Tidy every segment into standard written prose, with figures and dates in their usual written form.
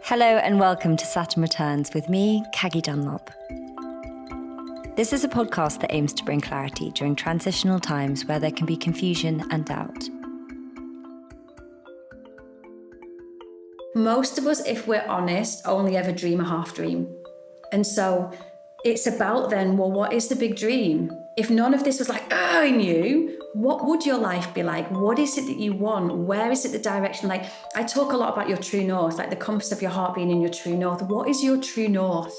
Hello and welcome to Saturn Returns with me, Caggie Dunlop. This is a podcast that aims to bring clarity during transitional times where there can be confusion and doubt. Most of us, if we're honest, only ever dream a half dream. And so it's about then, well, what is the big dream? If none of this was like, I knew, what would your life be like? What is it that you want? Where is it the direction? Like, I talk a lot about your true north, like the compass of your heart being in your true north. What is your true north?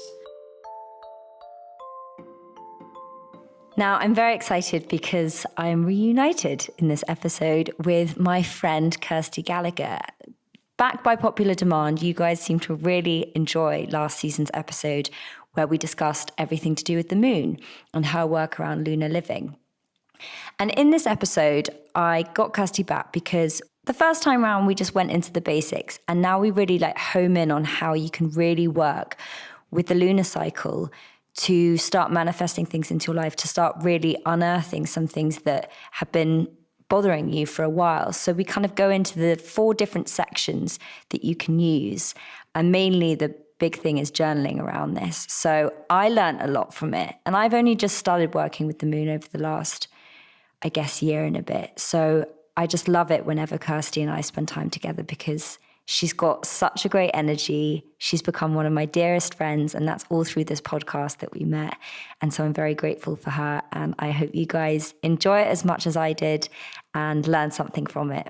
Now, I'm very excited because I'm reunited in this episode with my friend Kirsty Gallagher. Back by popular demand, you guys seem to really enjoy last season's episode where we discussed everything to do with the moon and her work around lunar living. And in this episode, I got Kirsty back because the first time around, we just went into the basics. And now we really home in on how you can really work with the lunar cycle to start manifesting things into your life, to start really unearthing some things that have been bothering you for a while. So we kind of go into the 4 different sections that you can use. And mainly the big thing is journaling around this. So I learned a lot from it. And I've only just started working with the moon over the last, I guess, year and a bit. So I just love it whenever Kirsty and I spend time together because she's got such a great energy. She's become one of my dearest friends, and that's all through this podcast that we met. And so I'm very grateful for her, and I hope you guys enjoy it as much as I did and learn something from it.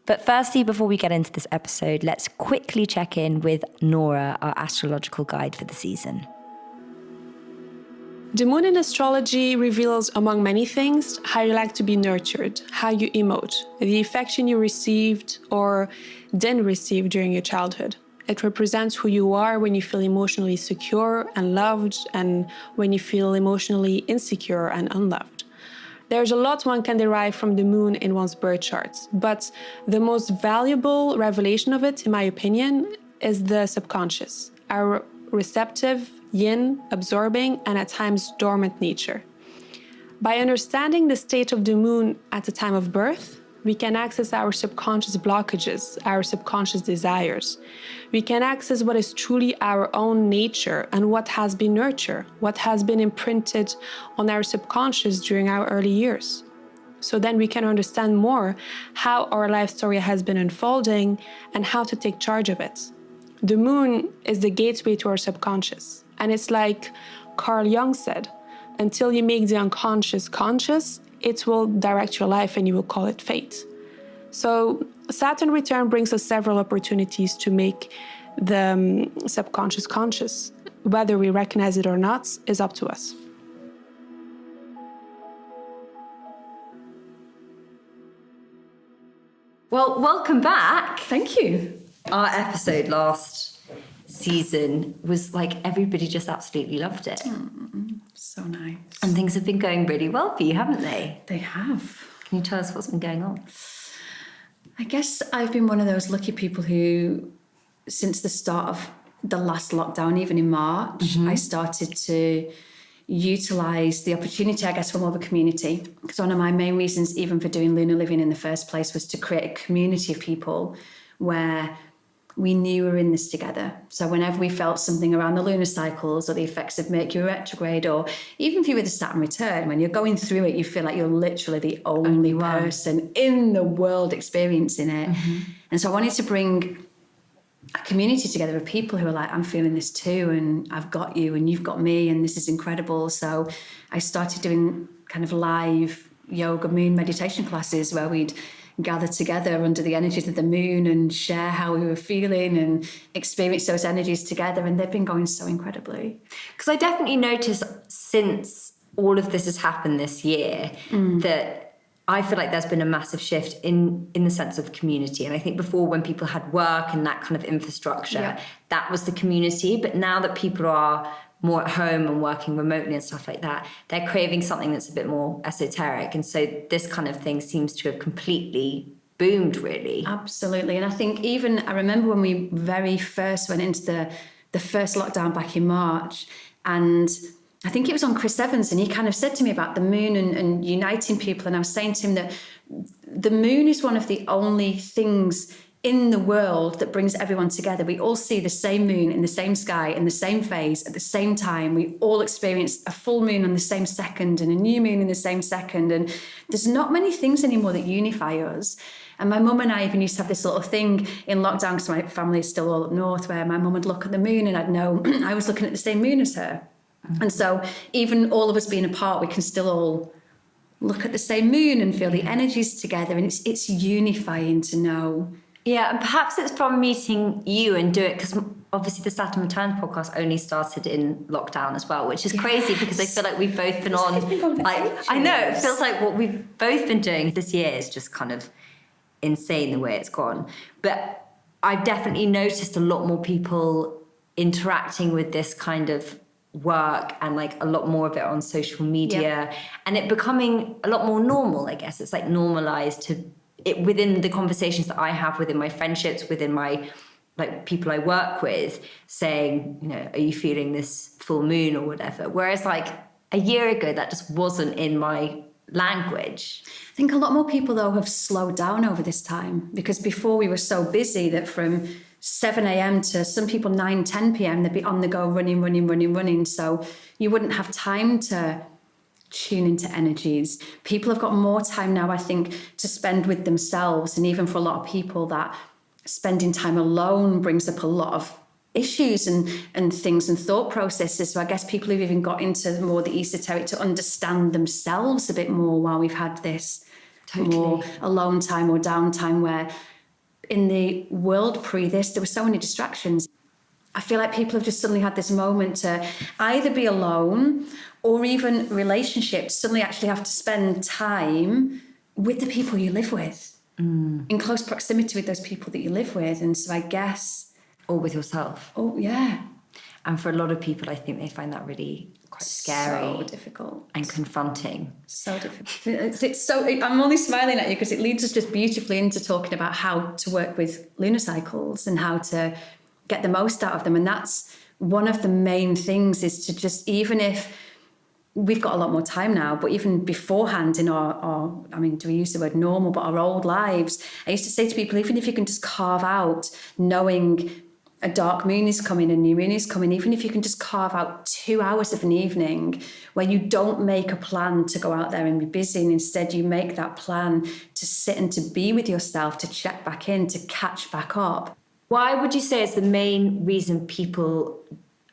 But firstly, before we get into this episode, let's quickly check in with Nora, our astrological guide for the season. The moon in astrology reveals, among many things, how you like to be nurtured, how you emote, the affection you received or didn't receive during your childhood. It represents who you are when you feel emotionally secure and loved, and when you feel emotionally insecure and unloved. There's a lot one can derive from the moon in one's birth charts, but the most valuable revelation of it, in my opinion, is the subconscious, our receptive, yin, absorbing, and at times dormant nature. By understanding the state of the moon at the time of birth, we can access our subconscious blockages, our subconscious desires. We can access what is truly our own nature and what has been nurtured, what has been imprinted on our subconscious during our early years. So then we can understand more how our life story has been unfolding and how to take charge of it. The moon is the gateway to our subconscious. And it's like Carl Jung said, until you make the unconscious conscious, it will direct your life and you will call it fate. So Saturn return brings us several opportunities to make the subconscious conscious. Whether we recognize it or not is up to us. Well, welcome back. Thank you. Our episode last season was everybody just absolutely loved it. So nice. And things have been going really well for you, haven't they? They have. Can you tell us what's been going on? I guess I've been one of those lucky people who, since the start of the last lockdown, even in March, I started to utilise the opportunity, I guess, for more of a community. Because one of my main reasons, even for doing lunar living in the first place, was to create a community of people where we knew we were in this together. So whenever we felt something around the lunar cycles or the effects of Mercury retrograde, or even if you were the Saturn return, when you're going through it, you feel like you're literally the only person in the world experiencing it. And so I wanted to bring a community together of people who are like, I'm feeling this too, and I've got you, and you've got me, and this is incredible. So I started doing kind of live yoga moon meditation classes where we'd gather together under the energies of the moon and share how we were feeling and experience those energies together. And they've been going so incredibly. Because I definitely noticed since all of this has happened this year that I feel like there's been a massive shift in the sense of community. And I think before, when people had work and that kind of infrastructure, that was the community. But now that people are more at home and working remotely and stuff like that, they're craving something that's a bit more esoteric. And so this kind of thing seems to have completely boomed, really. Absolutely. And I think I remember when we very first went into the first lockdown back in March, and I think it was on Chris Evans, and he kind of said to me about the moon and uniting people. And I was saying to him that the moon is one of the only things in the world that brings everyone together. We all see the same moon in the same sky, in the same phase, at the same time. We all experience a full moon on the same second and a new moon in the same second. And there's not many things anymore that unify us. And my mum and I even used to have this little thing in lockdown, because my family is still all up north, where my mum would look at the moon and I'd know I was looking at the same moon as her. And so even all of us being apart, we can still all look at the same moon and feel the energies together. And it's unifying to know. Yeah, and perhaps it's from meeting you and do it, because obviously the Saturn Returns podcast only started in lockdown as well, which is crazy because I feel like we've both been on, like, I know, it feels like what we've both been doing this year is just kind of insane the way it's gone. But I've definitely noticed a lot more people interacting with this kind of work and like a lot more of it on social media, and it becoming a lot more normal, I guess. It's like normalized to it within the conversations that I have within my friendships, within my like people I work with, saying, you know, are you feeling this full moon or whatever? Whereas like a year ago, that just wasn't in my language. I think a lot more people though have slowed down over this time, because before we were so busy that from 7 a.m. to some people 9, 10 p.m. they'd be on the go running. So you wouldn't have time to tune into energies. People have got more time now, I think, to spend with themselves. And even for a lot of people, that spending time alone brings up a lot of issues and things and thought processes. So I guess people who've even got into more the esoteric to understand themselves a bit more while we've had this more alone time or downtime, where in the world pre this, there were so many distractions. I feel like people have just suddenly had this moment to either be alone or even relationships suddenly actually have to spend time with the people you live with, in close proximity with those people that you live with. And so I guess... Or with yourself. Oh, yeah. And for a lot of people, I think they find that really quite scary. So difficult. And confronting. So difficult. It's so... I'm only smiling at you because it leads us just beautifully into talking about how to work with lunar cycles and how to get the most out of them. And that's one of the main things, is to just, even if we've got a lot more time now, but even beforehand in our I mean, do we use the word normal, but our old lives, I used to say to people, even if you can just carve out knowing a dark moon is coming, a new moon is coming, even if you can just carve out 2 hours of an evening where you don't make a plan to go out there and be busy, and instead you make that plan to sit and to be with yourself, to check back in, to catch back up. Why would you say is the main reason people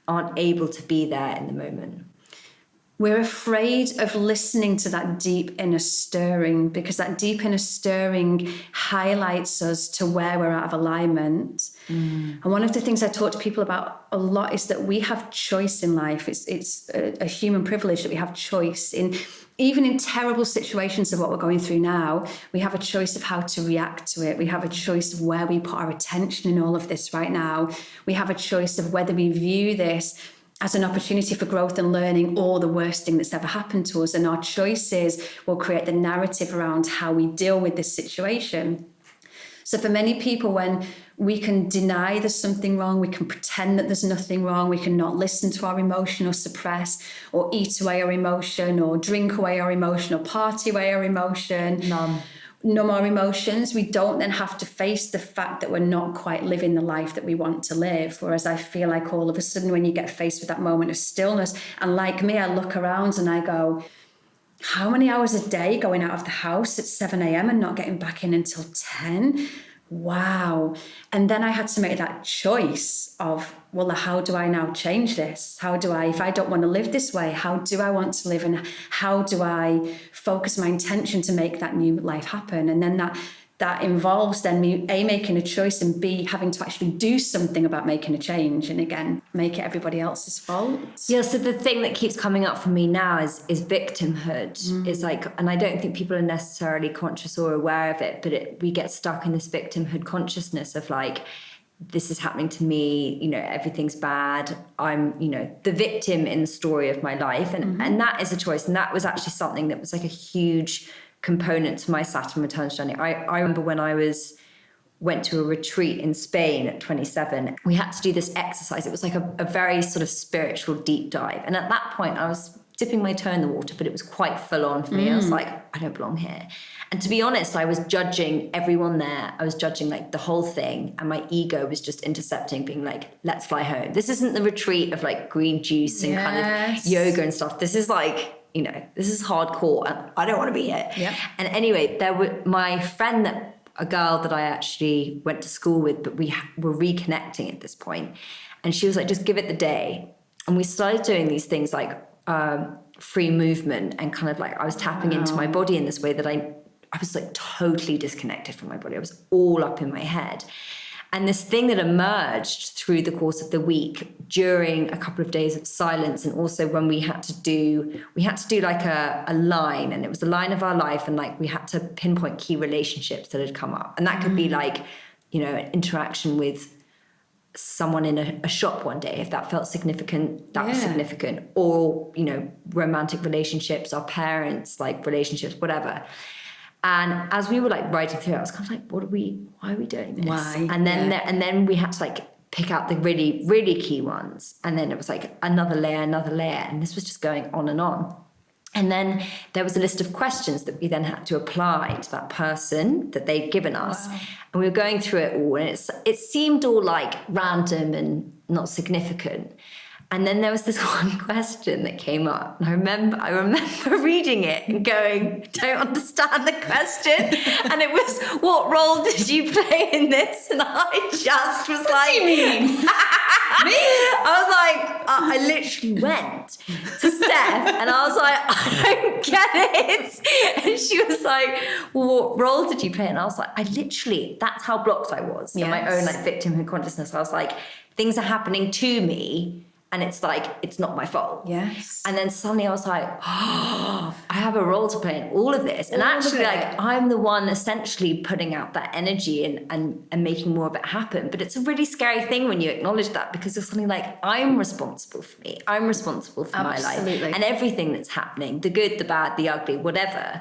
aren't able to be there in the moment? We're afraid of listening to that deep inner stirring, because that deep inner stirring highlights us to where we're out of alignment. And one of the things I talk to people about a lot is that we have choice in life. It's a human privilege that we have choice in, even in terrible situations of what we're going through now. We have a choice of how to react to it. We have a choice of where we put our attention in all of this right now. We have a choice of whether we view this as an opportunity for growth and learning, or the worst thing that's ever happened to us. And our choices will create the narrative around how we deal with this situation. So for many people, when we can deny there's something wrong, we can pretend that there's nothing wrong, we can not listen to our emotion or suppress or eat away our emotion or drink away our emotion or party away our emotion. Numb our emotions, we don't then have to face the fact that we're not quite living the life that we want to live. Whereas I feel like all of a sudden when you get faced with that moment of stillness, and like me, I look around and I go, how many hours a day going out of the house at 7 a.m. and not getting back in until 10? Wow. And then I had to make that choice of, well, how do I now change this? How do I, if I don't want to live this way, how do I want to live? And how do I focus my intention to make that new life happen? And then that involves then me, A, making a choice, and B, having to actually do something about making a change. And again, make it everybody else's fault. Yeah, so the thing that keeps coming up for me now is victimhood. Is like, and I don't think people are necessarily conscious or aware of it, but we get stuck in this victimhood consciousness of like, this is happening to me, you know, everything's bad. I'm, you know, the victim in the story of my life. And that is a choice. And that was actually something that was like a huge component to my Saturn returns journey. I remember when I went to a retreat in Spain at 27, we had to do this exercise. It was like a very sort of spiritual deep dive. And at that point I was dipping my toe in the water, but it was quite full on for me. I was like, I don't belong here. And to be honest, I was judging everyone there. I was judging like the whole thing. And my ego was just intercepting, being like, let's fly home. This isn't the retreat of like green juice and kind of yoga and stuff. This is like, you know, this is hardcore and I don't want to be here. Yep. And anyway, there were my friend, a girl that I actually went to school with, but we were reconnecting at this point. And she was like, just give it the day. And we started doing these things like free movement and kind of like I was tapping into my body in this way that I was like totally disconnected from my body. I was all up in my head. And this thing that emerged through the course of the week during a couple of days of silence, and also when we had to do like a line, and it was the line of our life, and like we had to pinpoint key relationships that had come up. And that could be like, you know, an interaction with someone in a shop one day. If that felt significant, that was significant. Or, you know, romantic relationships, our parents, like relationships, whatever. And as we were like writing through it, I was kind of like, why are we doing this? Why? And then we had to like pick out the really, really key ones. And then it was like another layer. And this was just going on and on. And then there was a list of questions that we then had to apply to that person that they'd given us. Wow. And we were going through it all, and it seemed all like random and not significant. And then there was this one question that came up, and I remember reading it and going, don't understand the question. And it was, what role did you play in this? And I just was like, what do you mean? Me? I was like, I literally went to Steph and I was like, I don't get it. And she was like, well, what role did you play? And I was like, that's how blocked I was in my own like victimhood consciousness. I was like, things are happening to me. And it's like, it's not my fault. Yes. And then suddenly I was like, oh, I have a role to play in all of this. And actually, like, I'm the one essentially putting out that energy and making more of it happen. But it's a really scary thing when you acknowledge that, because you're suddenly like, I'm responsible for me. I'm responsible for my life. And everything that's happening, the good, the bad, the ugly, whatever.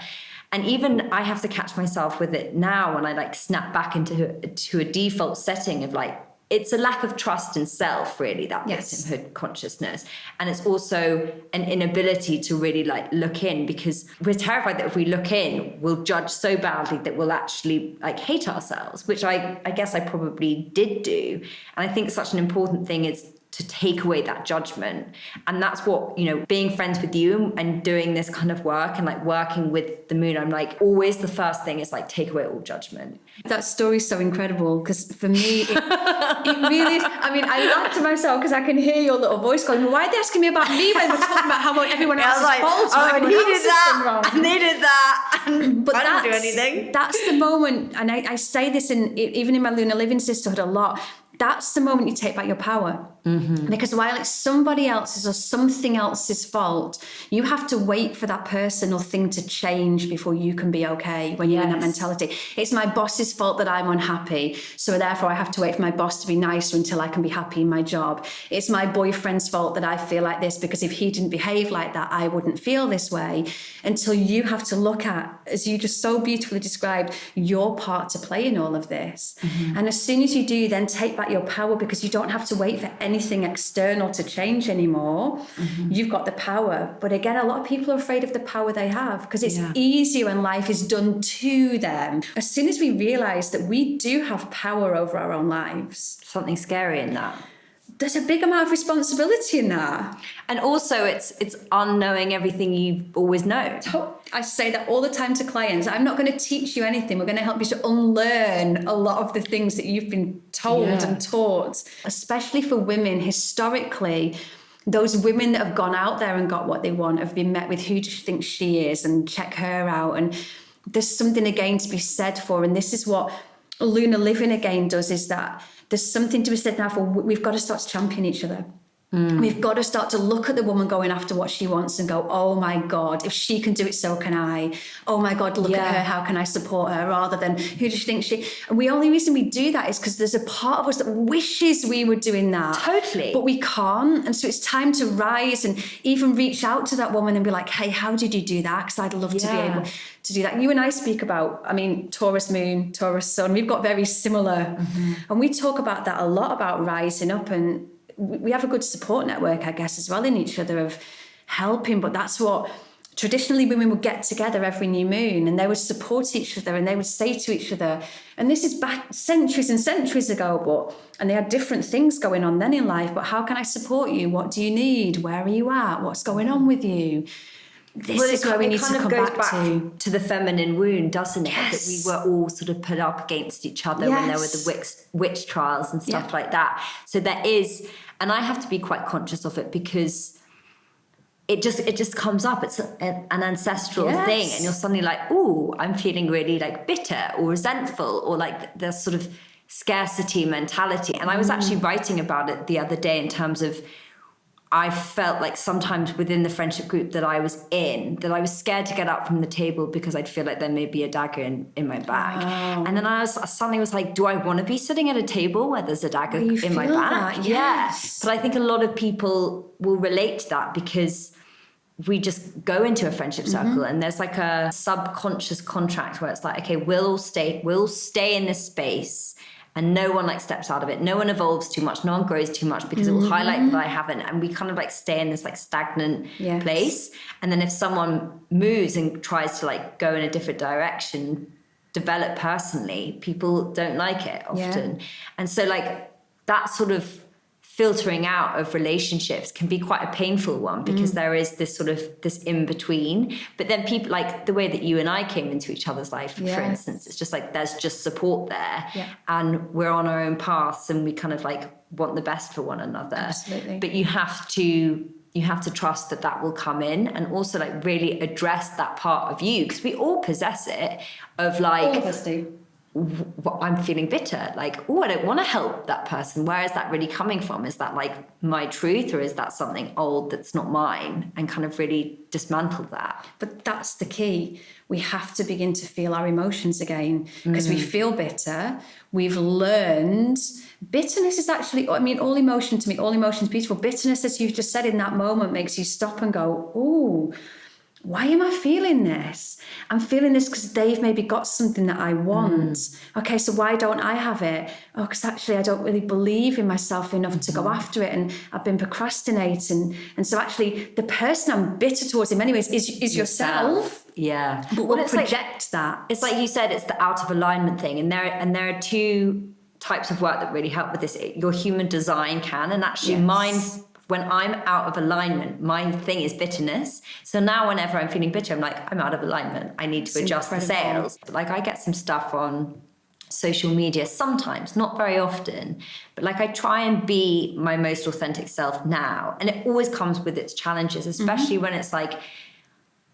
And even I have to catch myself with it now when I like snap back into a default setting of like, it's a lack of trust in self, really, that victimhood consciousness. And it's also an inability to really like look in, because we're terrified that if we look in, we'll judge so badly that we'll actually like hate ourselves, which I guess I probably did do. And I think such an important thing is to take away that judgment. And that's what, you know, being friends with you and doing this kind of work and like working with the moon, I'm like, always the first thing is like, take away all judgment. That story's so incredible, because for me, it really is. I mean, I laugh to myself because I can hear your little voice going, well, why are they asking me about me when we're talking about how everyone else is like, fault? Oh, and he did that, and they did that, and but I didn't do anything. That's the moment, and I say this even in my Lunar Living Sisterhood a lot, that's the moment you take back your power. Mm-hmm. Because while it's somebody else's or something else's fault, you have to wait for that person or thing to change before you can be okay when you're in that mentality. It's my boss's fault that I'm unhappy, so therefore I have to wait for my boss to be nicer until I can be happy in my job. It's my boyfriend's fault that I feel like this, because if he didn't behave like that, I wouldn't feel this way. Until you have to look at, as you just so beautifully described, your part to play in all of this. Mm-hmm. And as soon as you do, then take back your power, because you don't have to wait for anything external to change anymore. Mm-hmm. You've got the power. But again, a lot of people are afraid of the power they have, because it's easier when life is done to them. As soon as we realize that we do have power over our own lives, something scary in that. There's a big amount of responsibility in that. And also it's unknowing everything you've always known. I say that all the time to clients. I'm not going to teach you anything. We're going to help you to unlearn a lot of the things that you've been told and taught. Especially for women, historically, those women that have gone out there and got what they want have been met with, who do you think she is? And check her out. And there's something again to be said for, and this is what Lunar Living again does, is that there's something to be said now for, we've got to start to champion each other. We've got to start to look at the woman going after what she wants and go, oh my God, if she can do it, so can I. Oh my God, look at her, how can I support her? Rather than, who does she think she... And the only reason we do that is because there's a part of us that wishes we were doing that. Totally. But we can't. And so it's time to rise and even reach out to that woman and be like, hey, how did you do that? Because I'd love to be able to do that. You and I speak about, I mean, Taurus moon, Taurus sun, we've got very similar. And we talk about that a lot, about rising up, and we have a good support network, I guess, as well in each other of helping. But that's what traditionally women would get together every new moon and they would support each other and they would say to each other, and this is back centuries and centuries ago, and they had different things going on then in life, but how can I support you? What do you need? Where are you at? What's going on with you? This is where we need to come back to the feminine wound, doesn't it? Yes. That we were all sort of put up against each other when there were the witch trials and stuff like that. So there is, and I have to be quite conscious of it because it just comes up. It's an ancestral thing, and you're suddenly like, "Ooh, I'm feeling really like bitter or resentful, or like there's sort of scarcity mentality." And I was actually writing about it the other day in terms of I felt like sometimes within the friendship group that I was in, that I was scared to get up from the table because I'd feel like there may be a dagger in my bag. Wow. And then I suddenly was like, do I want to be sitting at a table where there's a dagger in my bag? That? Yes. But I think a lot of people will relate to that because we just go into a friendship circle and there's like a subconscious contract where it's like, okay, we'll stay in this space and no one like steps out of it. No one evolves too much. No one grows too much because it will highlight that I haven't. And we kind of like stay in this like stagnant place. And then if someone moves and tries to like go in a different direction, develop personally, people don't like it often. And so like that sort of filtering out of relationships can be quite a painful one because there is this sort of this in between. But then people, like the way that you and I came into each other's life, for instance, it's just like there's just support there and we're on our own paths and we kind of like want the best for one another. Absolutely. But you have to trust that will come in and also like really address that part of you because we all possess it of like, all of us do. I'm feeling bitter, like, oh, I don't want to help that person. Where is that really coming from? Is that like my truth or is that something old that's not mine? And kind of really dismantle that. But that's the key. We have to begin to feel our emotions again because we feel bitter. We've learned bitterness is actually, I mean, all emotion to me, all emotions beautiful. Bitterness, as you've just said in that moment, makes you stop and go, oh, why am I feeling this? I'm feeling this because they've maybe got something that I want. Okay, so why don't I have it? Oh, because actually I don't really believe in myself enough to go after it and I've been procrastinating. And so actually the person I'm bitter towards in many ways is yourself. Yeah. But we'll project that. It's like you said, it's the out of alignment thing. And there are two types of work that really help with this. Your human design can, and actually mine, when I'm out of alignment, my thing is bitterness. So now whenever I'm feeling bitter, I'm like, I'm out of alignment. I need to adjust the sails. Like I get some stuff on social media sometimes, not very often, but like I try and be my most authentic self now. And it always comes with its challenges, especially when it's like,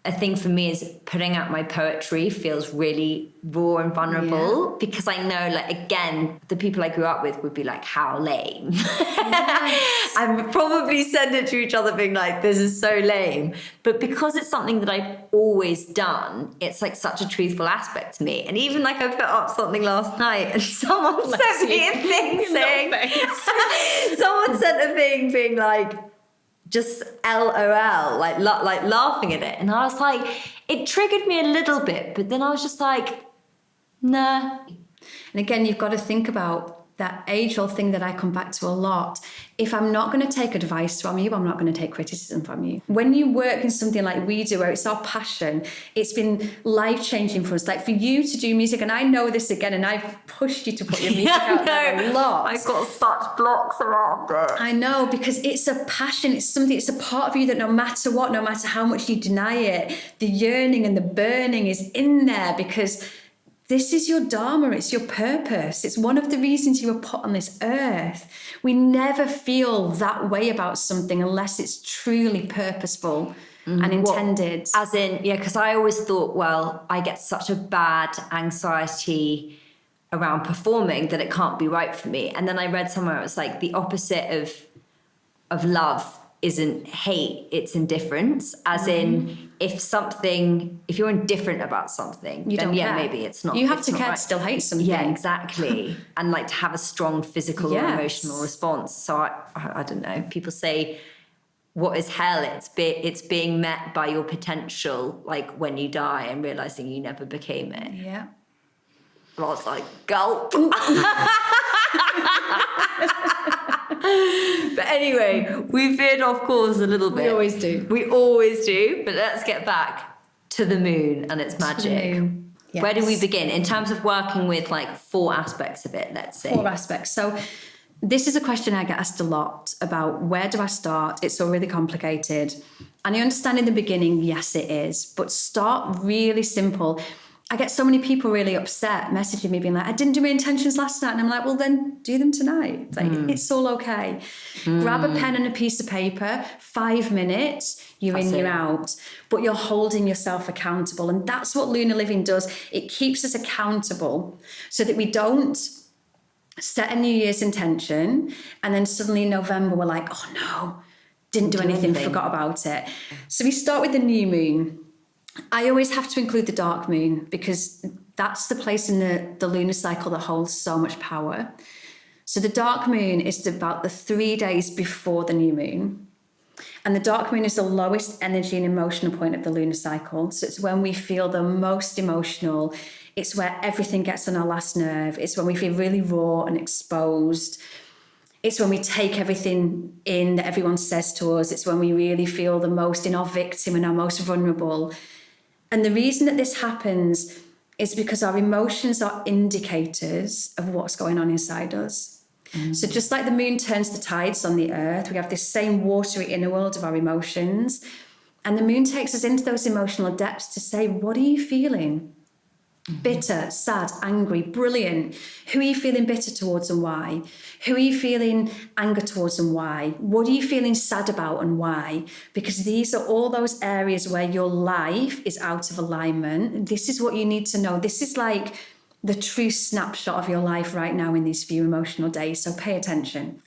a thing for me is putting out my poetry feels really raw and vulnerable because I know, like, again, the people I grew up with would be like, how lame. I would probably send it to each other being like, this is so lame. But because it's something that I've always done, it's like such a truthful aspect to me. And even like I put up something last night and someone sent me a thing saying, someone sent a thing being like, just LOL, like laughing at it. And I was like, it triggered me a little bit, but then I was just like, nah. And again, you've got to think about that age-old thing that I come back to a lot. If I'm not going to take advice from you, I'm not going to take criticism from you. When you work in something like we do, where it's our passion, it's been life-changing for us. Like for you to do music, and I know this again, and I've pushed you to put your music out there a lot. I've got such blocks around it. I know, because it's a passion. It's something, it's a part of you that no matter what, no matter how much you deny it, the yearning and the burning is in there because this is your dharma, it's your purpose. It's one of the reasons you were put on this earth. We never feel that way about something unless it's truly purposeful and intended. As in, because I always thought, well, I get such a bad anxiety around performing that it can't be right for me. And then I read somewhere it was like the opposite of love isn't hate, it's indifference. As in, if you're indifferent about something, you then don't care. Maybe it's not. You have it's to not care right. to still hate something. Yeah, exactly. And like to have a strong physical or emotional response. So I don't know. People say, what is hell? It's being met by your potential, like when you die and realizing you never became it. Yeah. And I was like, gulp. But Anyway, we veered off course a little bit. We always do. We always do. But let's get back to the moon and its magic. Yes. Where do we begin in terms of working with like 4 aspects of it, let's say? 4 aspects. So this is a question I get asked a lot about where do I start? It's all really complicated. And I understand in the beginning, yes, it is. But start really simple. I get so many people really upset messaging me being like, I didn't do my intentions last night. And I'm like, well, then do them tonight. It's like, it's all okay. Grab a pen and a piece of paper, 5 minutes, you're in, you're out. But you're holding yourself accountable. And that's what lunar living does. It keeps us accountable so that we don't set a New Year's intention and then suddenly in November we're like, oh no, didn't do anything, forgot about it. So we start with the new moon. I always have to include the dark moon because that's the place in the lunar cycle that holds so much power. So the dark moon is about the 3 days before the new moon. And the dark moon is the lowest energy and emotional point of the lunar cycle. So it's when we feel the most emotional. It's where everything gets on our last nerve. It's when we feel really raw and exposed. It's when we take everything in that everyone says to us. It's when we really feel the most in our victim and our most vulnerable. And the reason that this happens is because our emotions are indicators of what's going on inside us. So just like the moon turns the tides on the earth, we have this same watery inner world of our emotions. And the moon takes us into those emotional depths to say, what are you feeling? Bitter, sad, angry, brilliant. Who are you feeling bitter towards and why? Who are you feeling anger towards and why? What are you feeling sad about and why? Because these are all those areas where your life is out of alignment. This is what you need to know. This is like the true snapshot of your life right now in these few emotional days. So pay attention.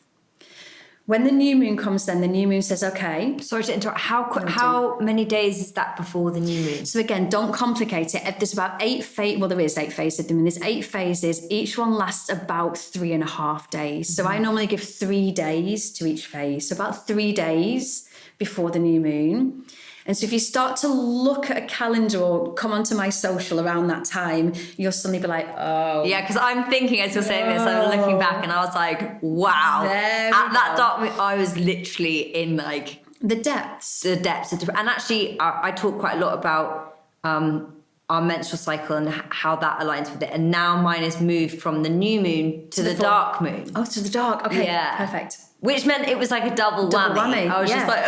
When the new moon comes, then the new moon says, okay. Sorry to interrupt. How many days is that before the new moon? So again, don't complicate it. There's about 8 phases. Well, there is 8 phases. I mean, there's 8 phases. Each one lasts about 3.5 days. So I normally give 3 days to each phase. So about 3 days before the new moon. And so if you start to look at a calendar or come onto my social around that time, you'll suddenly be like, oh. Yeah, because I'm thinking as you're saying this, I'm looking back and I was like, wow. At that dark moon, I was literally in like... the depths. And actually, I talk quite a lot about our menstrual cycle and how that aligns with it. And now mine has moved from the new moon to the dark moon. Oh, to the dark. Okay, yeah. Perfect. Which meant it was like a double whammy. I was just like,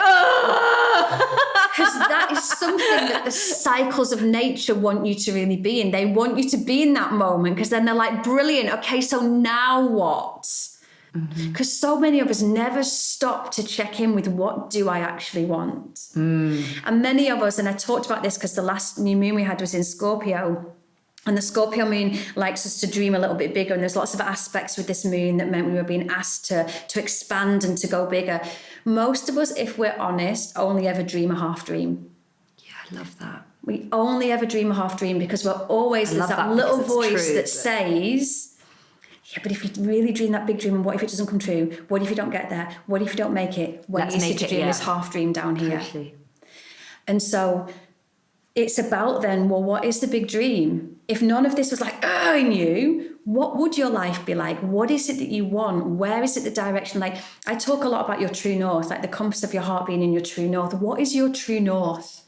because that is something that the cycles of nature want you to really be in. They want you to be in that moment because then they're like, brilliant. Okay, so now what? Because so many of us never stop to check in with what do I actually want. And many of us, and I talked about this because the last new moon we had was in Scorpio. And the Scorpio moon likes us to dream a little bit bigger. And there's lots of aspects with this moon that meant we were being asked to expand and to go bigger. Most of us, if we're honest, only ever dream a half dream. Yeah, I love that. We only ever dream a half dream because we're always, there's that little voice that says, yeah, but if you really dream that big dream, and what if it doesn't come true? What if you don't get there? What if you don't make it? When you sit to dream this half dream down here. Totally. And so it's about then, well, what is the big dream? If none of this was like, in you, what would your life be like? What is it that you want? Where is it the direction? Like, I talk a lot about your true north, like the compass of your heart being in your true north. What is your true north?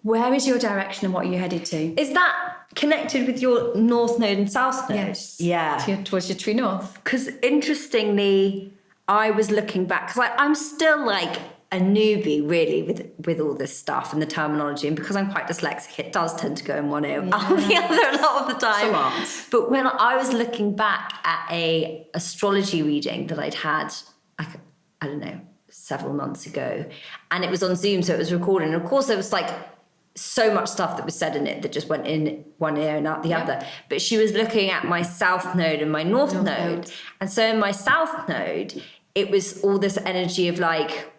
Where is your direction and what are you headed to? Is that connected with your north node and south node? Yes. Yeah. Towards your true north. Because interestingly, I was looking back, because I'm still like a newbie really with all this stuff and the terminology, and because I'm quite dyslexic, it does tend to go in one ear out the other a lot of the time. But when I was looking back at a astrology reading that I'd had, like, I don't know, several months ago, and it was on Zoom, so it was recorded, and of course there was like so much stuff that was said in it that just went in one ear and out the other. But she was looking at my south node and my north node. And so in my south node, it was all this energy of like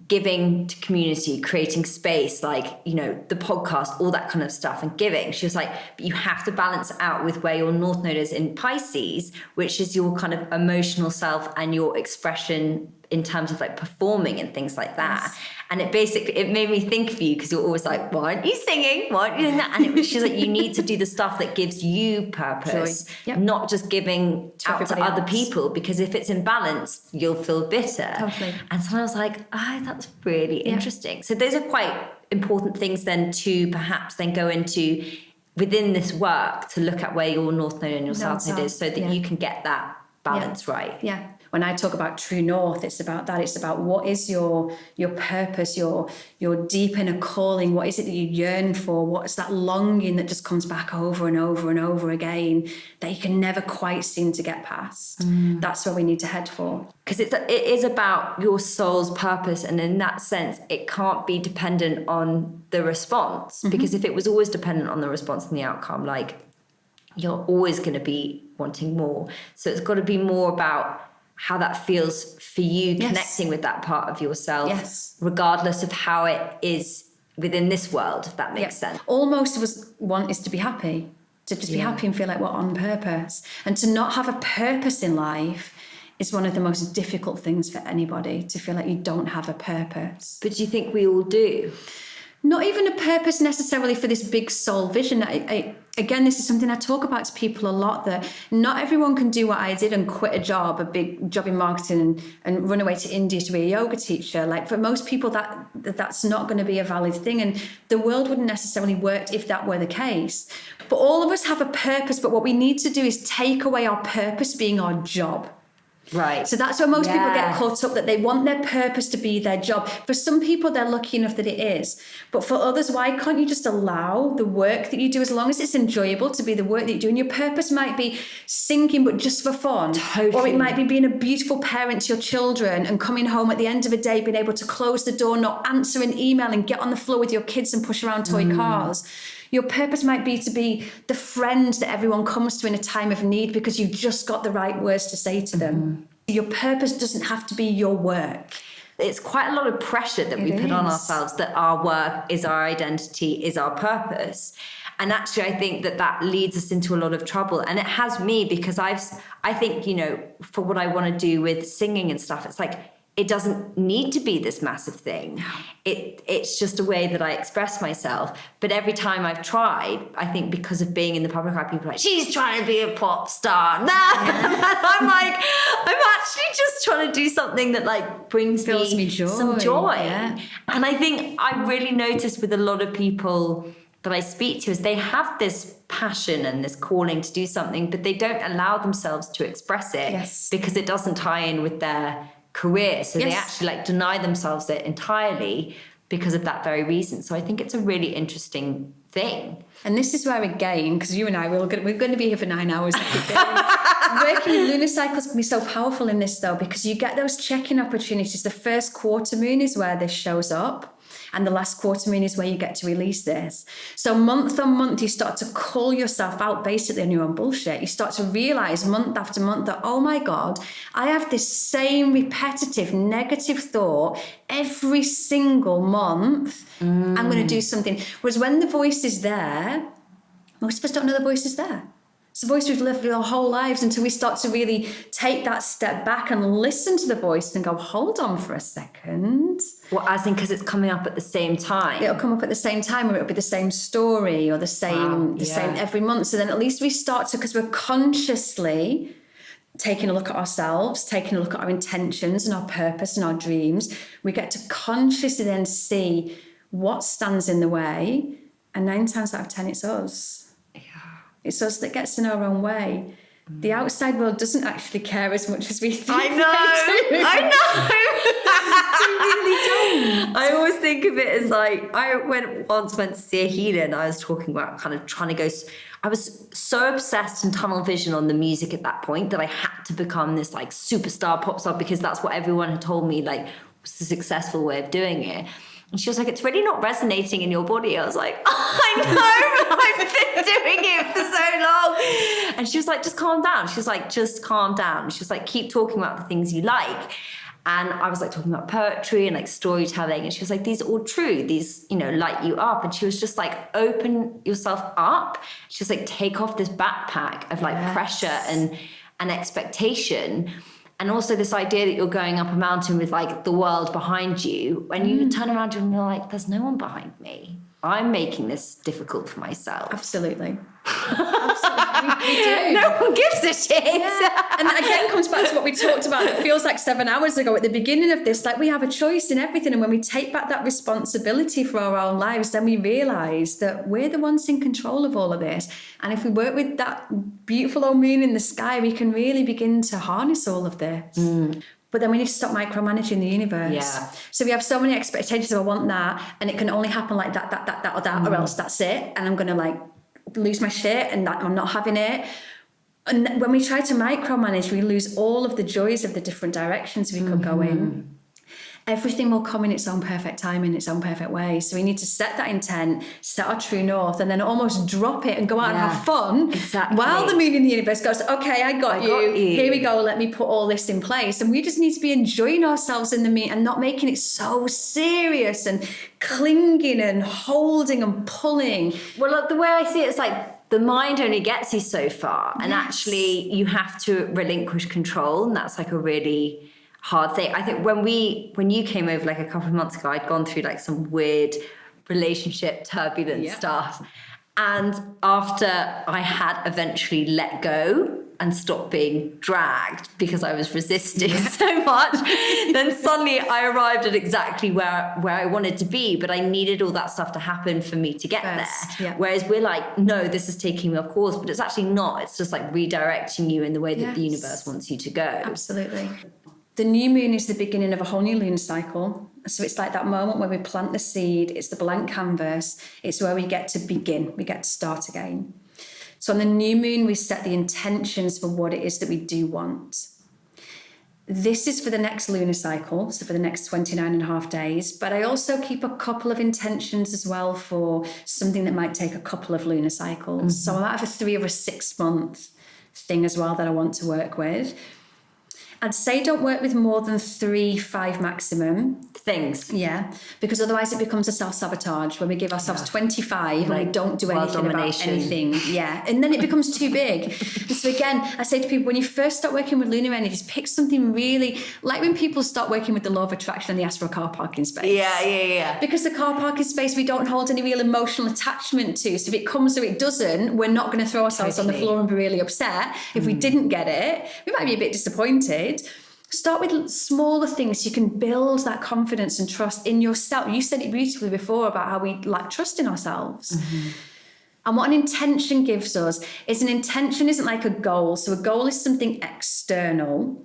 giving to community, creating space, like, you know, the podcast, all that kind of stuff, and giving. She was like, but you have to balance it out with where your north node is in Pisces, which is your kind of emotional self and your expression in terms of like performing and things like that. Yes. And it made me think of you, because you're always like, why aren't you singing? Why aren't you doing that? And she's like, you need to do the stuff that gives you purpose, Yep. not just giving out to everybody other else. people, because if it's imbalanced, you'll feel bitter. Totally. And so I was like, that's really interesting. So those are quite important things then to perhaps then go into within this work, to look at where your North Node and your South Node is, so that you can get that balance right. Yeah. When I talk about true north, it's about that. It's about what is your purpose, your deep inner calling. What is it that you yearn for? What's that longing that just comes back over and over and over again that you can never quite seem to get past? That's where we need to head for. Because it is about your soul's purpose, and in that sense, it can't be dependent on the response. Because if it was always dependent on the response and the outcome, like, you're always going to be wanting more. So it's got to be more about how that feels for you, connecting with that part of yourself, regardless of how it is within this world, if that makes sense. All most of us want is to be happy, to just be happy and feel like we're on purpose. And to not have a purpose in life is one of the most difficult things for anybody, to feel like you don't have a purpose. But do you think we all do? Not even a purpose necessarily for this big soul vision. Again, this is something I talk about to people a lot, that not everyone can do what I did and quit a big job in marketing, and run away to India to be a yoga teacher. Like, for most people, that's not going to be a valid thing. And the world wouldn't necessarily work if that were the case. But all of us have a purpose. But what we need to do is take away our purpose being our job. Right. So that's where most people get caught up, that they want their purpose to be their job. For some people, they're lucky enough that it is. But for others, why can't you just allow the work that you do, as long as it's enjoyable, to be the work that you do? And your purpose might be singing, but just for fun. Totally. Or it might be being a beautiful parent to your children and coming home at the end of a day, being able to close the door, not answer an email, and get on the floor with your kids and push around toy cars. Your purpose might be to be the friend that everyone comes to in a time of need, because you've just got the right words to say to them. Your purpose doesn't have to be your work. It's quite a lot of pressure that we put on ourselves, that our work is our identity, is our purpose. And actually, I think that leads us into a lot of trouble. And it has me, because I think, for what I want to do with singing and stuff, it's like, it doesn't need to be this massive thing. It's just a way that I express myself. But every time I've tried, I think because of being in the public eye, people are like, she's trying to be a pop star. Nah. I'm like, I'm actually just trying to do something that like brings me some joy. Yeah. And I think I really noticed with a lot of people that I speak to is they have this passion and this calling to do something, but they don't allow themselves to express it because it doesn't tie in with their career. So they actually like deny themselves it entirely because of that very reason. So I think it's a really interesting thing. And this is where, again, because you and I, we're going to be here for 9 hours. Working with lunar cycles can be so powerful in this, though, because you get those check-in opportunities. The first quarter moon is where this shows up, and the last quarter moon is where you get to release this. So month on month, you start to call yourself out basically on your own bullshit. You start to realize month after month that, oh my God, I have this same repetitive negative thought every single month. I'm going to do something. Whereas when the voice is there, most of us don't know the voice is there. It's the voice we've lived our whole lives, until we start to really take that step back and listen to the voice and go, hold on for a second. Well, as in, because it's coming up at the same time. It'll come up at the same time, or it'll be the same story, or the same every month. So then at least we start to, because we're consciously taking a look at ourselves, taking a look at our intentions and our purpose and our dreams, we get to consciously then see what stands in the way. And 9 times out of 10, it's us. It's us that gets in our own way. The outside world doesn't actually care as much as we think. I know. I always think of it as like, I once went to see a healer, and I was talking about kind of trying to go. I was so obsessed in tunnel vision on the music at that point that I had to become this like superstar pop star, because that's what everyone had told me like was the successful way of doing it. And she was like, it's really not resonating in your body. I was like, I know, but I've been doing it for so long. And she was like, just calm down. She was like, just calm down. She was like, keep talking about the things you like. And I was like talking about poetry and like storytelling. And she was like, these are all true. These, light you up. And she was just like, open yourself up. She was like, take off this backpack of like pressure and expectation. And also this idea that you're going up a mountain with like the world behind you, when you turn around and you're like, there's no one behind me. I'm making this difficult for myself. Absolutely. Absolutely. We do. No one gives a shit. Yeah. And that again comes back to what we talked about. It feels like 7 hours ago at the beginning of this, like we have a choice in everything. And when we take back that responsibility for our own lives, then we realise that we're the ones in control of all of this. And if we work with that beautiful old moon in the sky, we can really begin to harness all of this. But then we need to stop micromanaging the universe. Yeah. So we have so many expectations of I want that, and it can only happen like that, or that, or else that's it. And I'm going to like lose my shit and that I'm not having it. And when we try to micromanage, we lose all of the joys of the different directions we could go in. Everything will come in its own perfect time, in its own perfect way. So we need to set that intent, set our true north, and then almost drop it and go out and have fun. Exactly. While the moon in the universe goes, okay, I got you. Here we go. Let me put all this in place. And we just need to be enjoying ourselves in the meet and not making it so serious and clinging and holding and pulling. Well, look, the way I see it is like the mind only gets you so far. And actually you have to relinquish control. And that's like a really hard thing. I think when you came over like a couple of months ago, I'd gone through like some weird relationship turbulent stuff. And after I had eventually let go and stopped being dragged because I was resisting so much, then suddenly I arrived at exactly where I wanted to be, but I needed all that stuff to happen for me to get there. Yeah. Whereas we're like, no, this is taking me off course, but it's actually not. It's just like redirecting you in the way that the universe wants you to go. Absolutely. The new moon is the beginning of a whole new lunar cycle. So it's like that moment where we plant the seed. It's the blank canvas. It's where we get to begin. We get to start again. So on the new moon, we set the intentions for what it is that we do want. This is for the next lunar cycle, so for the next 29 and a half days. But I also keep a couple of intentions as well for something that might take a couple of lunar cycles. So I might have a 3 or a 6 month thing as well that I want to work with. I'd say don't work with more than 3, 5 maximum Things. Yeah, because otherwise it becomes a self-sabotage when we give ourselves 25 and we don't do anything about anything. Yeah, and then it becomes too big. And so again, I say to people, when you first start working with lunar energies, pick something really, like when people start working with the law of attraction and they ask for a car parking space. Yeah. Because the car parking space we don't hold any real emotional attachment to. So if it comes or it doesn't, we're not going to throw ourselves on the floor and be really upset. If we didn't get it, we might be a bit disappointed. Start with smaller things so you can build that confidence and trust in yourself. You said it beautifully before about how we like trust in ourselves. And what an intention gives us is an intention isn't like a goal. So a goal is something external,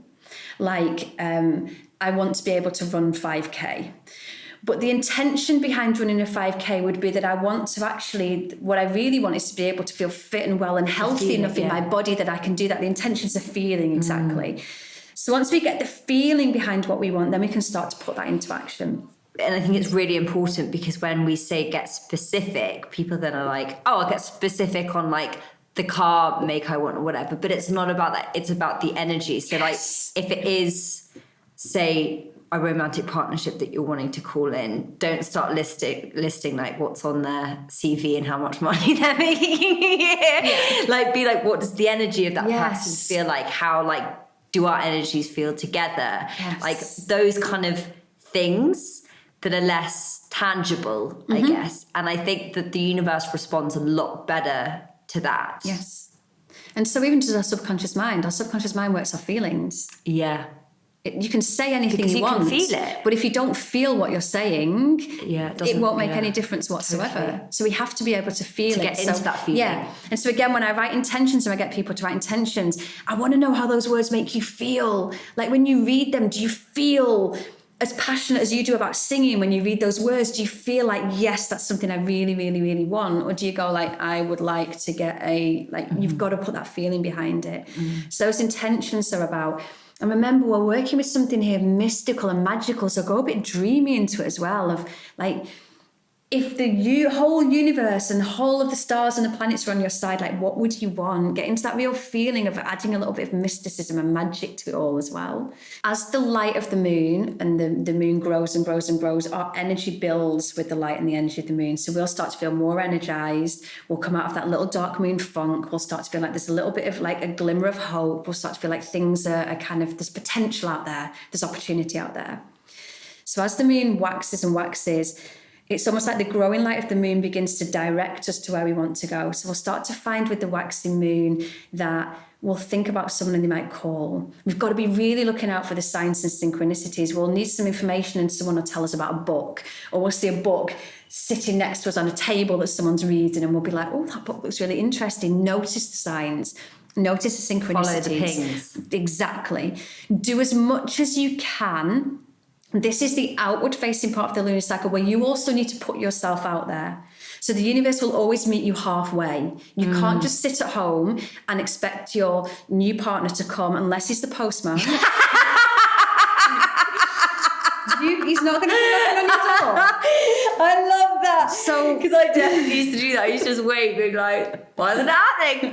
like I want to be able to run 5K. But the intention behind running a 5K would be that I want to actually, what I really want is to be able to feel fit and well and healthy enough in my body that I can do that. The intention's a feeling, exactly. So once we get the feeling behind what we want, then we can start to put that into action. And I think it's really important because when we say get specific, people then are like, oh, I'll get specific on like the car make I want or whatever. But it's not about that. It's about the energy. So like if it is, say, a romantic partnership that you're wanting to call in, don't start listing like what's on their CV and how much money they're making a year. Like be like, what does the energy of that person feel like? How like do our energies feel together? Like those kind of things that are less tangible, I guess. And I think that the universe responds a lot better to that. Yes. And so even to our subconscious mind works our feelings. Yeah. You can say anything because you want, can feel it. But if you don't feel what you're saying, it won't make any difference whatsoever. Totally. So we have to be able to feel to get into that feeling. Yeah. And so again, when I write intentions, and I get people to write intentions, I want to know how those words make you feel. Like when you read them, do you feel as passionate as you do about singing when you read those words? Do you feel like, yes, that's something I really, really, really want? Or do you go like, I would like to get you've got to put that feeling behind it. So those intentions are about. And remember, we're working with something here mystical and magical, so go a bit dreamy into it as well, of like if the whole universe and the whole of the stars and the planets are on your side, like what would you want? Get into that real feeling of adding a little bit of mysticism and magic to it all as well. As the light of the moon and the moon grows and grows and grows, our energy builds with the light and the energy of the moon. So we'll start to feel more energized. We'll come out of that little dark moon funk. We'll start to feel like there's a little bit of like a glimmer of hope. We'll start to feel like things are kind of, there's potential out there. There's opportunity out there. So as the moon waxes and waxes, it's almost like the growing light of the moon begins to direct us to where we want to go. So we'll start to find with the waxing moon that we'll think about someone and they might call. We've got to be really looking out for the signs and synchronicities. We'll need some information and someone will tell us about a book, or we'll see a book sitting next to us on a table that someone's reading and we'll be like, oh, that book looks really interesting. Notice the signs. Notice the synchronicities. Follow the pings. Exactly. Do as much as you can. This is the outward facing part of the lunar cycle where you also need to put yourself out there. So the universe will always meet you halfway. You can't just sit at home and expect your new partner to come unless he's the postman. He's not going to be knocking on your door. I love that. So, because I definitely used to do that. I used to just wait, being like, why isn't it happening?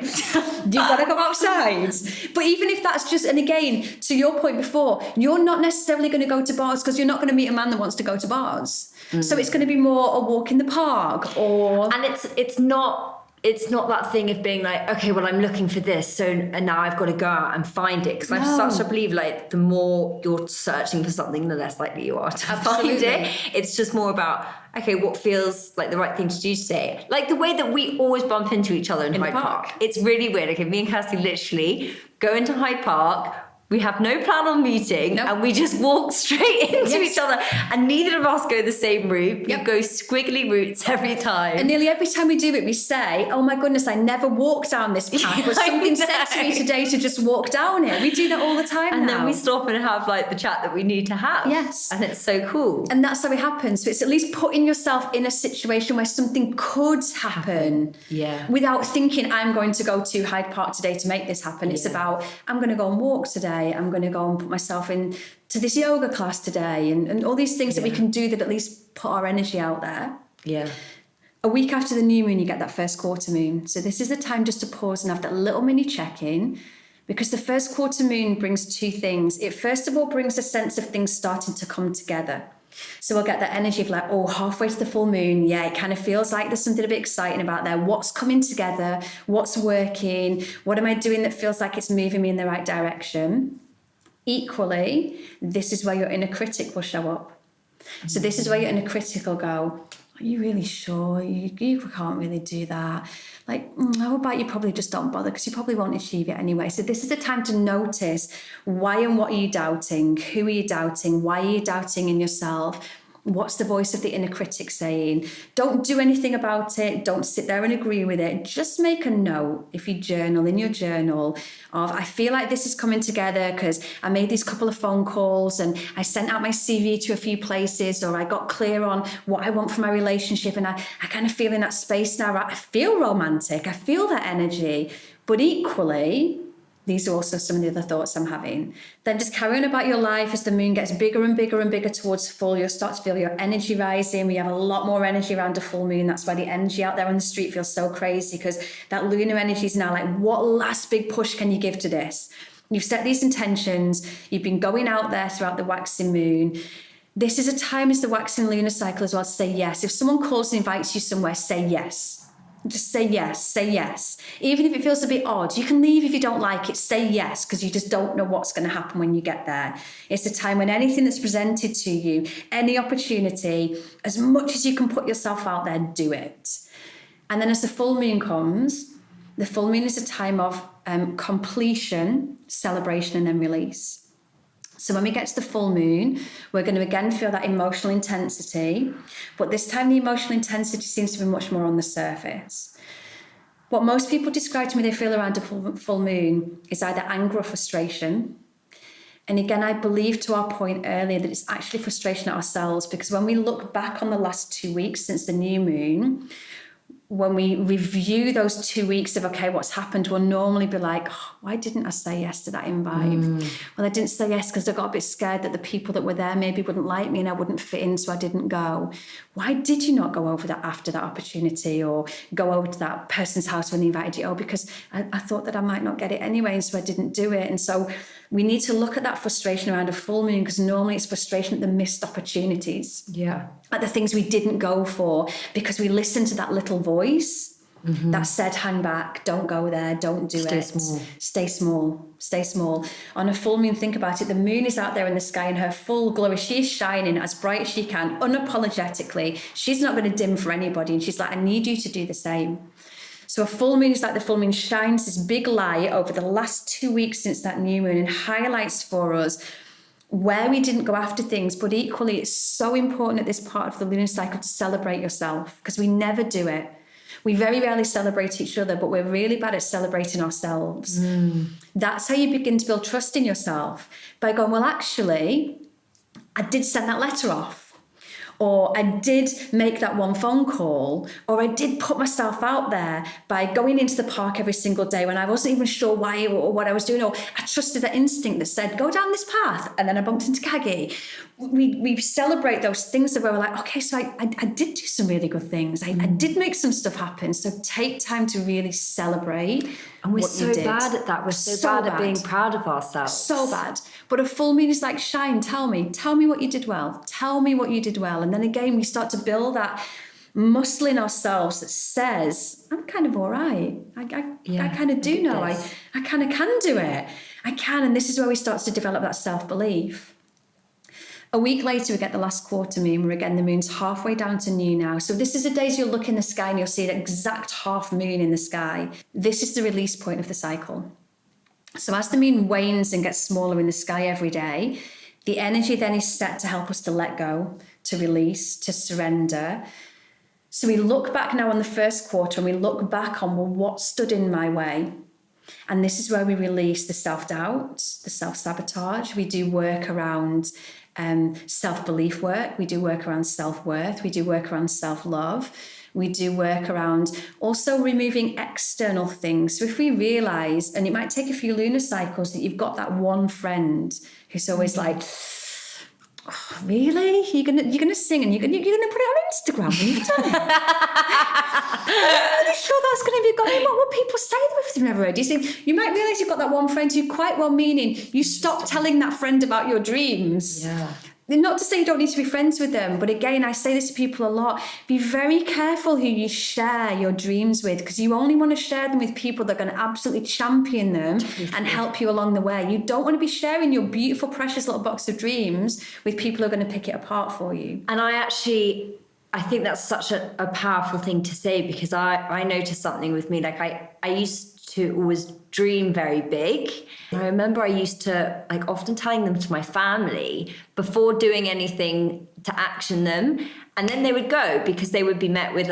you've got to come outside. But even if that's just, and again, to your point before, you're not necessarily going to go to bars because you're not going to meet a man that wants to go to bars. So it's going to be more a walk in the park or... And it's not that thing of being like, okay, well, I'm looking for this, and now I've got to go out and find it. Because I'm such a believer, like, the more you're searching for something, the less likely you are to find it. It's just more about, okay, what feels like the right thing to do today? Like the way that we always bump into each other in Hyde Park. It's really weird. Okay, me and Kirsty literally go into Hyde Park. We have no plan on meeting and we just walk straight into each other, and neither of us go the same route. We go squiggly routes every time. And nearly every time we do it, we say, oh my goodness, I never walked down this path, but something said to me today to just walk down it. We do that all the time and now. Then we stop and have like the chat that we need to have. Yes. And it's so cool. And that's how it happens. So it's at least putting yourself in a situation where something could happen. Yeah. Without thinking, I'm going to go to Hyde Park today to make this happen. It's about, I'm going to go and walk today. I'm going to go and put myself in to this yoga class today, and all these things that we can do that at least put our energy out there. Yeah. A week after the new moon, you get that first quarter moon. So this is the time just to pause and have that little mini check-in, because the first quarter moon brings two things. It first of all brings a sense of things starting to come together. So we'll get that energy of like, oh, halfway to the full moon, yeah, it kind of feels like there's something a bit exciting about there. What's coming together? What's working? What am I doing that feels like it's moving me in the right direction? Equally, this is where your inner critic will show up. So this is where your inner critic will go, are you really sure? You can't really do that. Like, how about you probably just don't bother because you probably won't achieve it anyway. So this is the time to notice why and what are you doubting? Who are you doubting? Why are you doubting in yourself? What's the voice of the inner critic saying? Don't do anything about it. Don't sit there and agree with it. Just make a note, if you journal, in your journal, of I feel like this is coming together because I made these couple of phone calls and I sent out my CV to a few places, or I got clear on what I want from my relationship, and I kind of feel in that space now. I feel romantic. I feel that energy. But equally, these are also some of the other thoughts I'm having. Then just carry on about your life. As the moon gets bigger and bigger and bigger towards full, you'll start to feel your energy rising. We have a lot more energy around a full moon. That's why the energy out there on the street feels so crazy, because that lunar energy is now like, what last big push can you give to this? You've set these intentions. You've been going out there throughout the waxing moon. This is a time as the waxing lunar cycle as well to say yes. If someone calls and invites you somewhere, say yes. Just say yes, say yes. Even if it feels a bit odd, you can leave if you don't like it, say yes, because you just don't know what's going to happen when you get there. It's a time when anything that's presented to you, any opportunity, as much as you can put yourself out there, do it. And then as the full moon comes, the full moon is a time of completion, celebration, and then release. So when we get to the full moon, we're going to again feel that emotional intensity, but this time the emotional intensity seems to be much more on the surface. What most people describe to me they feel around a full moon is either anger or frustration. And again, I believe to our point earlier that it's actually frustration at ourselves, because when we look back on the last 2 weeks since the new moon, when we review those 2 weeks of, okay, what's happened, we'll normally be like, oh, why didn't I say yes to that invite? Well, I didn't say yes because I got a bit scared that the people that were there maybe wouldn't like me and I wouldn't fit in, so I didn't go. Why did you not go over that after that opportunity, or go over to that person's house when they invited you? Oh, because I thought that I might not get it anyway, and so I didn't do it. And so we need to look at that frustration around a full moon, because normally it's frustration at the missed opportunities. Yeah. At the things we didn't go for because we listened to that little voice that said, hang back, don't go there, don't do Stay it. small. Stay small. Stay small. On a full moon, think about it. The moon is out there in the sky in her full glory. She is shining as bright as she can, unapologetically. She's not going to dim for anybody. And she's like, I need you to do the same. So a full moon is like the full moon shines this big light over the last 2 weeks since that new moon and highlights for us where we didn't go after things. But equally, it's so important at this part of the lunar cycle to celebrate yourself, because we never do it. We very rarely celebrate each other, but we're really bad at celebrating ourselves. That's how you begin to build trust in yourself, by going, well, actually, I did send that letter off. Or I did make that one phone call, or I did put myself out there by going into the park every single day when I wasn't even sure why or what I was doing, or I trusted that instinct that said, go down this path, and then I bumped into Kagi. We celebrate those things where we're like, okay, so I did do some really good things. I did make some stuff happen. So take time to really celebrate. And we're what so you did. bad at that. We're so bad at being proud of ourselves. So bad. But a full moon is like, shine, tell me what you did well. Tell me what you did well. And then again, we start to build that muscle in ourselves that says, I'm kind of all right. I kind of do know. I kind of can do it. I can. And this is where we start to develop that self-belief. A week later, we get the last quarter moon, where again, the moon's halfway down to new now. So this is the days you'll look in the sky and you'll see an exact half moon in the sky. This is the release point of the cycle. So as the moon wanes and gets smaller in the sky every day, the energy then is set to help us to let go, to release, to surrender. So we look back now on the first quarter and we look back on, well, what stood in my way? And this is where we release the self-doubt, the self-sabotage. We do work around self-belief work. We do work around self-worth. We do work around self-love. We do work around also removing external things. So if we realise, and it might take a few lunar cycles, that you've got that one friend who's always like, oh, really? You're gonna sing and you're gonna put it on Instagram when you've done it? I'm really sure that's gonna be going. What will people say if they've never heard you sing? You might realise you've got that one friend who's quite well-meaning. You stop telling that friend about your dreams. Yeah. Not to say you don't need to be friends with them, but again, I say this to people a lot. Be very careful who you share your dreams with, because you only want to share them with people that are going to absolutely champion them and help you along the way. You don't want to be sharing your beautiful, precious little box of dreams with people who are going to pick it apart for you. And I think that's such a powerful thing to say, because I noticed something with me. Like I used to always dream very big. I remember I used to often telling them to my family before doing anything to action them. And then they would go, because they would be met with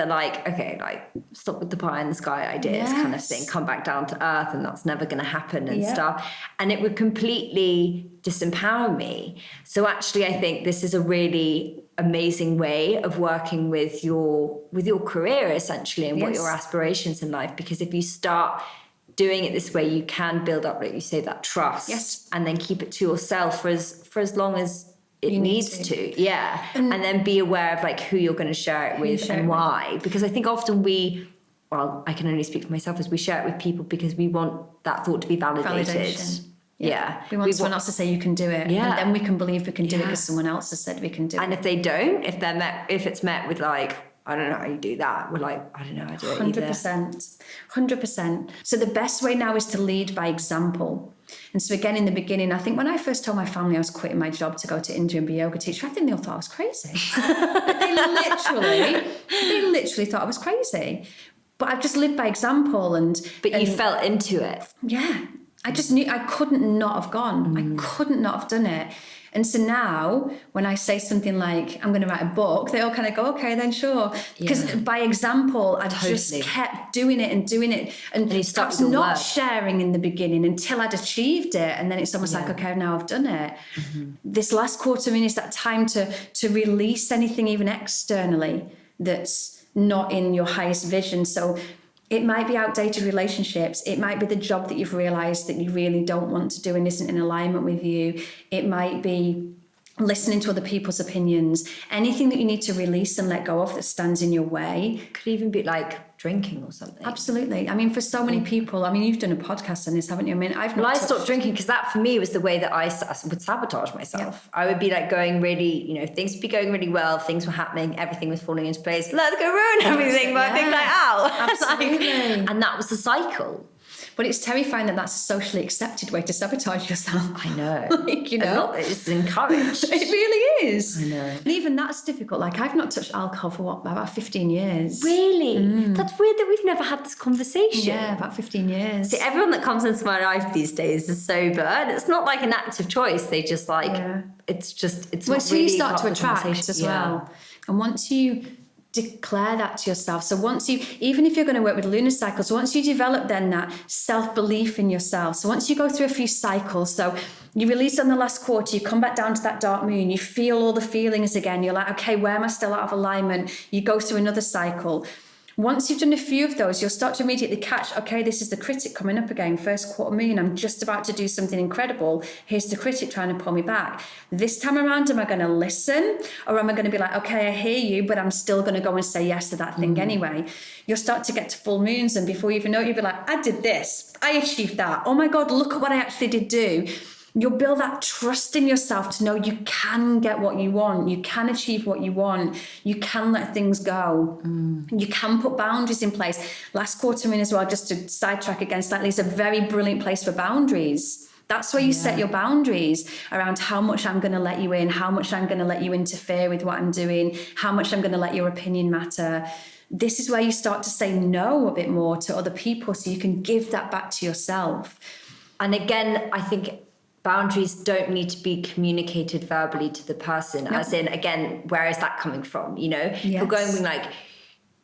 stop with the pie in the sky ideas kind of thing, come back down to earth, and that's never going to happen and stuff. And it would completely disempower me. So actually, I think this is a really amazing way of working with your career, essentially, and what your aspirations in life. Because if you start doing it this way, you can build up, like you say, that trust, and then keep it to yourself for as long as it needs to. And then be aware of who you're going to share it with and why. Because I think often I can only speak for myself, as we share it with people because we want that thought to be validated. Validation. We want someone else to say you can do it, and then we can believe we can do it because someone else has said we can do it. And if they don't, if it's met with I don't know how you do that, we're like, I don't know how to do it either. 100%. So the best way now is to lead by example. And so again, in the beginning, I think when I first told my family I was quitting my job to go to India and be a yoga teacher, I think they all thought I was crazy. they literally thought I was crazy. But I've just lived by example. But you felt into it. Yeah. I just knew I couldn't not have gone. I couldn't not have done it. And so now when I say something like, I'm going to write a book, they all kind of go, okay, then sure. Because by example, I've just kept doing it. And perhaps not sharing in the beginning until I'd achieved it. And then it's almost like, okay, now I've done it. This last quarter moon is that time to release anything even externally that's not in your highest vision. So it might be outdated relationships. It might be the job that you've realised that you really don't want to do and isn't in alignment with you. It might be listening to other people's opinions. Anything that you need to release and let go of that stands in your way. Could even be like drinking or something. Absolutely. I mean, for so many people, I mean, you've done a podcast on this, haven't you? I mean, I stopped drinking because that for me was the way that I would sabotage myself. Yeah. I would be like going really, things would be going really well, things were happening, everything was falling into place. Let's go ruin everything by being like, ow. Absolutely. And that was the cycle. But it's terrifying that that's a socially accepted way to sabotage yourself. I know. It's encouraged. It really is. I know. And even that's difficult. Like, I've not touched alcohol for about 15 years. Really? That's weird that we've never had this conversation. Yeah, about 15 years. See, everyone that comes into my life these days is sober, and it's not like an active choice. They just it's once really you start to attract as well. And once you declare that to yourself. So even if you're going to work with lunar cycles, once you develop then that self-belief in yourself. So once you go through a few cycles, so you release on the last quarter, you come back down to that dark moon, you feel all the feelings again. You're like, okay, where am I still out of alignment? You go through another cycle. Once you've done a few of those, you'll start to immediately catch, okay, this is the critic coming up again, first quarter moon, I'm just about to do something incredible. Here's the critic trying to pull me back. This time around, am I going to listen? Or am I going to be like, okay, I hear you, but I'm still going to go and say yes to that thing anyway? You'll start to get to full moons, and before you even know it, you'll be like, I did this, I achieved that. Oh my God, look at what I actually did do. You'll build that trust in yourself to know you can get what you want. You can achieve what you want. You can let things go. You can put boundaries in place. Last quarter moon as well, just to sidetrack again slightly, is a very brilliant place for boundaries. That's where you set your boundaries around how much I'm going to let you in, how much I'm going to let you interfere with what I'm doing, how much I'm going to let your opinion matter. This is where you start to say no a bit more to other people so you can give that back to yourself. And again, I think boundaries don't need to be communicated verbally to the person. Nope. As in, again, where is that coming from? Yes. You're going being like,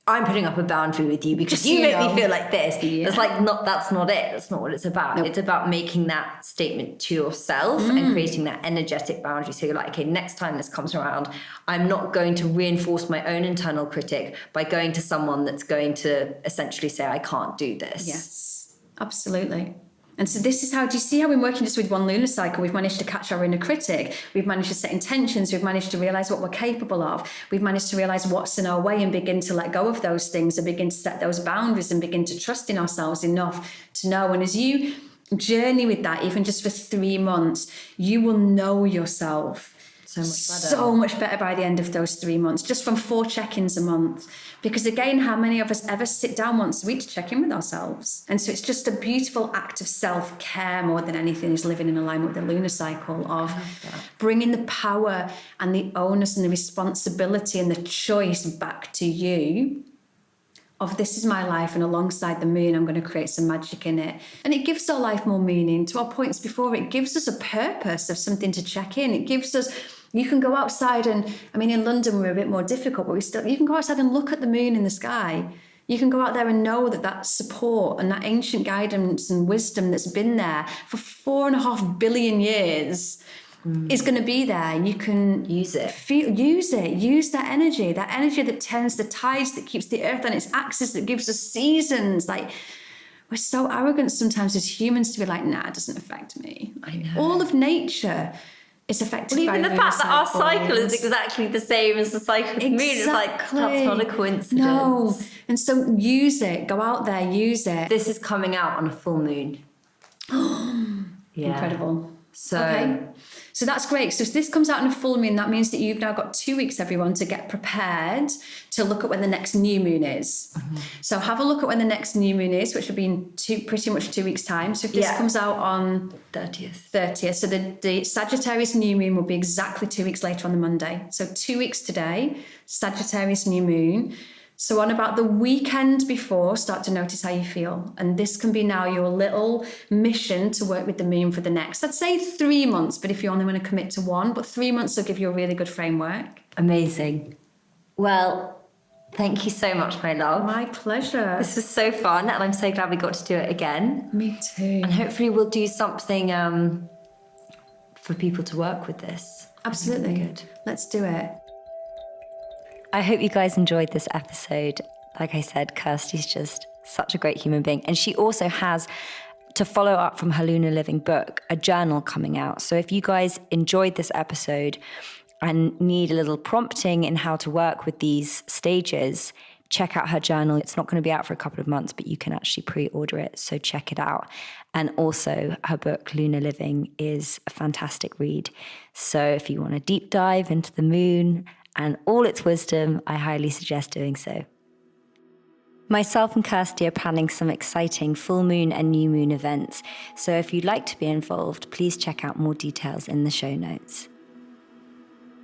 I'm putting up a boundary with you because you make me feel like this. Yeah. It's like, that's not it. That's not what it's about. Nope. It's about making that statement to yourself and creating that energetic boundary. So you're like, okay, next time this comes around, I'm not going to reinforce my own internal critic by going to someone that's going to essentially say, I can't do this. Yes, absolutely. And so this is how, do you see how we're working just with one lunar cycle? We've managed to catch our inner critic. We've managed to set intentions. We've managed to realise what we're capable of. We've managed to realise what's in our way and begin to let go of those things and begin to set those boundaries and begin to trust in ourselves enough to know. And as you journey with that, even just for 3 months, you will know yourself so much better by the end of those 3 months, just from 4 check-ins a month. Because again, how many of us ever sit down once a week to check in with ourselves? And so it's just a beautiful act of self-care more than anything, is living in alignment with the lunar cycle of bringing the power and the onus and the responsibility and the choice back to you of this is my life, and alongside the moon, I'm going to create some magic in it. And it gives our life more meaning. To our points before, it gives us a purpose of something to check in. It gives us, you can go outside and, I mean, in London, we're a bit more difficult, but you can go outside and look at the moon in the sky. You can go out there and know that support and that ancient guidance and wisdom that's been there for 4.5 billion years is going to be there. You can use it. Use that energy that turns the tides, that keeps the earth on its axis, that gives us seasons. Like, we're so arrogant sometimes as humans to be like, nah, it doesn't affect me. I know. All of nature is affected by even the fact that our cycle is exactly the same as the cycle of the moon. It's like, that's not a coincidence. No. And so use it. Go out there, use it. This is coming out on a full moon. Yeah. Incredible. So that's great. So if this comes out in a full moon, that means that you've now got 2 weeks, everyone, to get prepared to look at when the next new moon is. So have a look at when the next new moon is, which will be in pretty much 2 weeks' time. So if this comes out on 30th. So the Sagittarius new moon will be exactly 2 weeks later on the Monday. So 2 weeks today, Sagittarius new moon. So on about the weekend before, start to notice how you feel. And this can be now your little mission to work with the moon for the next, I'd say 3 months, but if you only want to commit to 1, but 3 months will give you a really good framework. Amazing. Well, thank you so much, my love. My pleasure. This was so fun, and I'm so glad we got to do it again. Me too. And hopefully we'll do something for people to work with this. Absolutely. Good. Let's do it. I hope you guys enjoyed this episode. Like I said, Kirsty's just such a great human being. And she also has, to follow up from her Lunar Living book, a journal coming out. So if you guys enjoyed this episode and need a little prompting in how to work with these stages, check out her journal. It's not going to be out for a couple of months, but you can actually pre-order it. So check it out. And also her book, Lunar Living, is a fantastic read. So if you want a deep dive into the moon and all its wisdom, I highly suggest doing so. Myself and Kirsty are planning some exciting full moon and new moon events. So if you'd like to be involved, please check out more details in the show notes.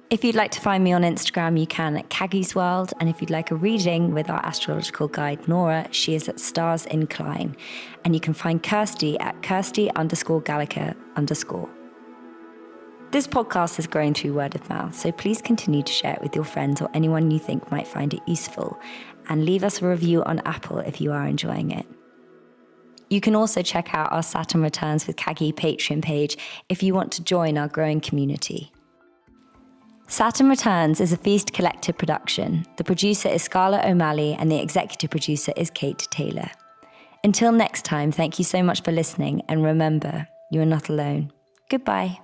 If you'd like to find me on Instagram, you can at Kaggy's World. And if you'd like a reading with our astrological guide, Nora, she is at Stars Incline. And you can find Kirsty at Kirsty_Gallagher_. This podcast is growing through word of mouth, so please continue to share it with your friends or anyone you think might find it useful. And leave us a review on Apple if you are enjoying it. You can also check out our Saturn Returns with Kaggy Patreon page if you want to join our growing community. Saturn Returns is a Feast Collective production. The producer is Scarlett O'Malley and the executive producer is Kate Taylor. Until next time, thank you so much for listening, and remember, you are not alone. Goodbye.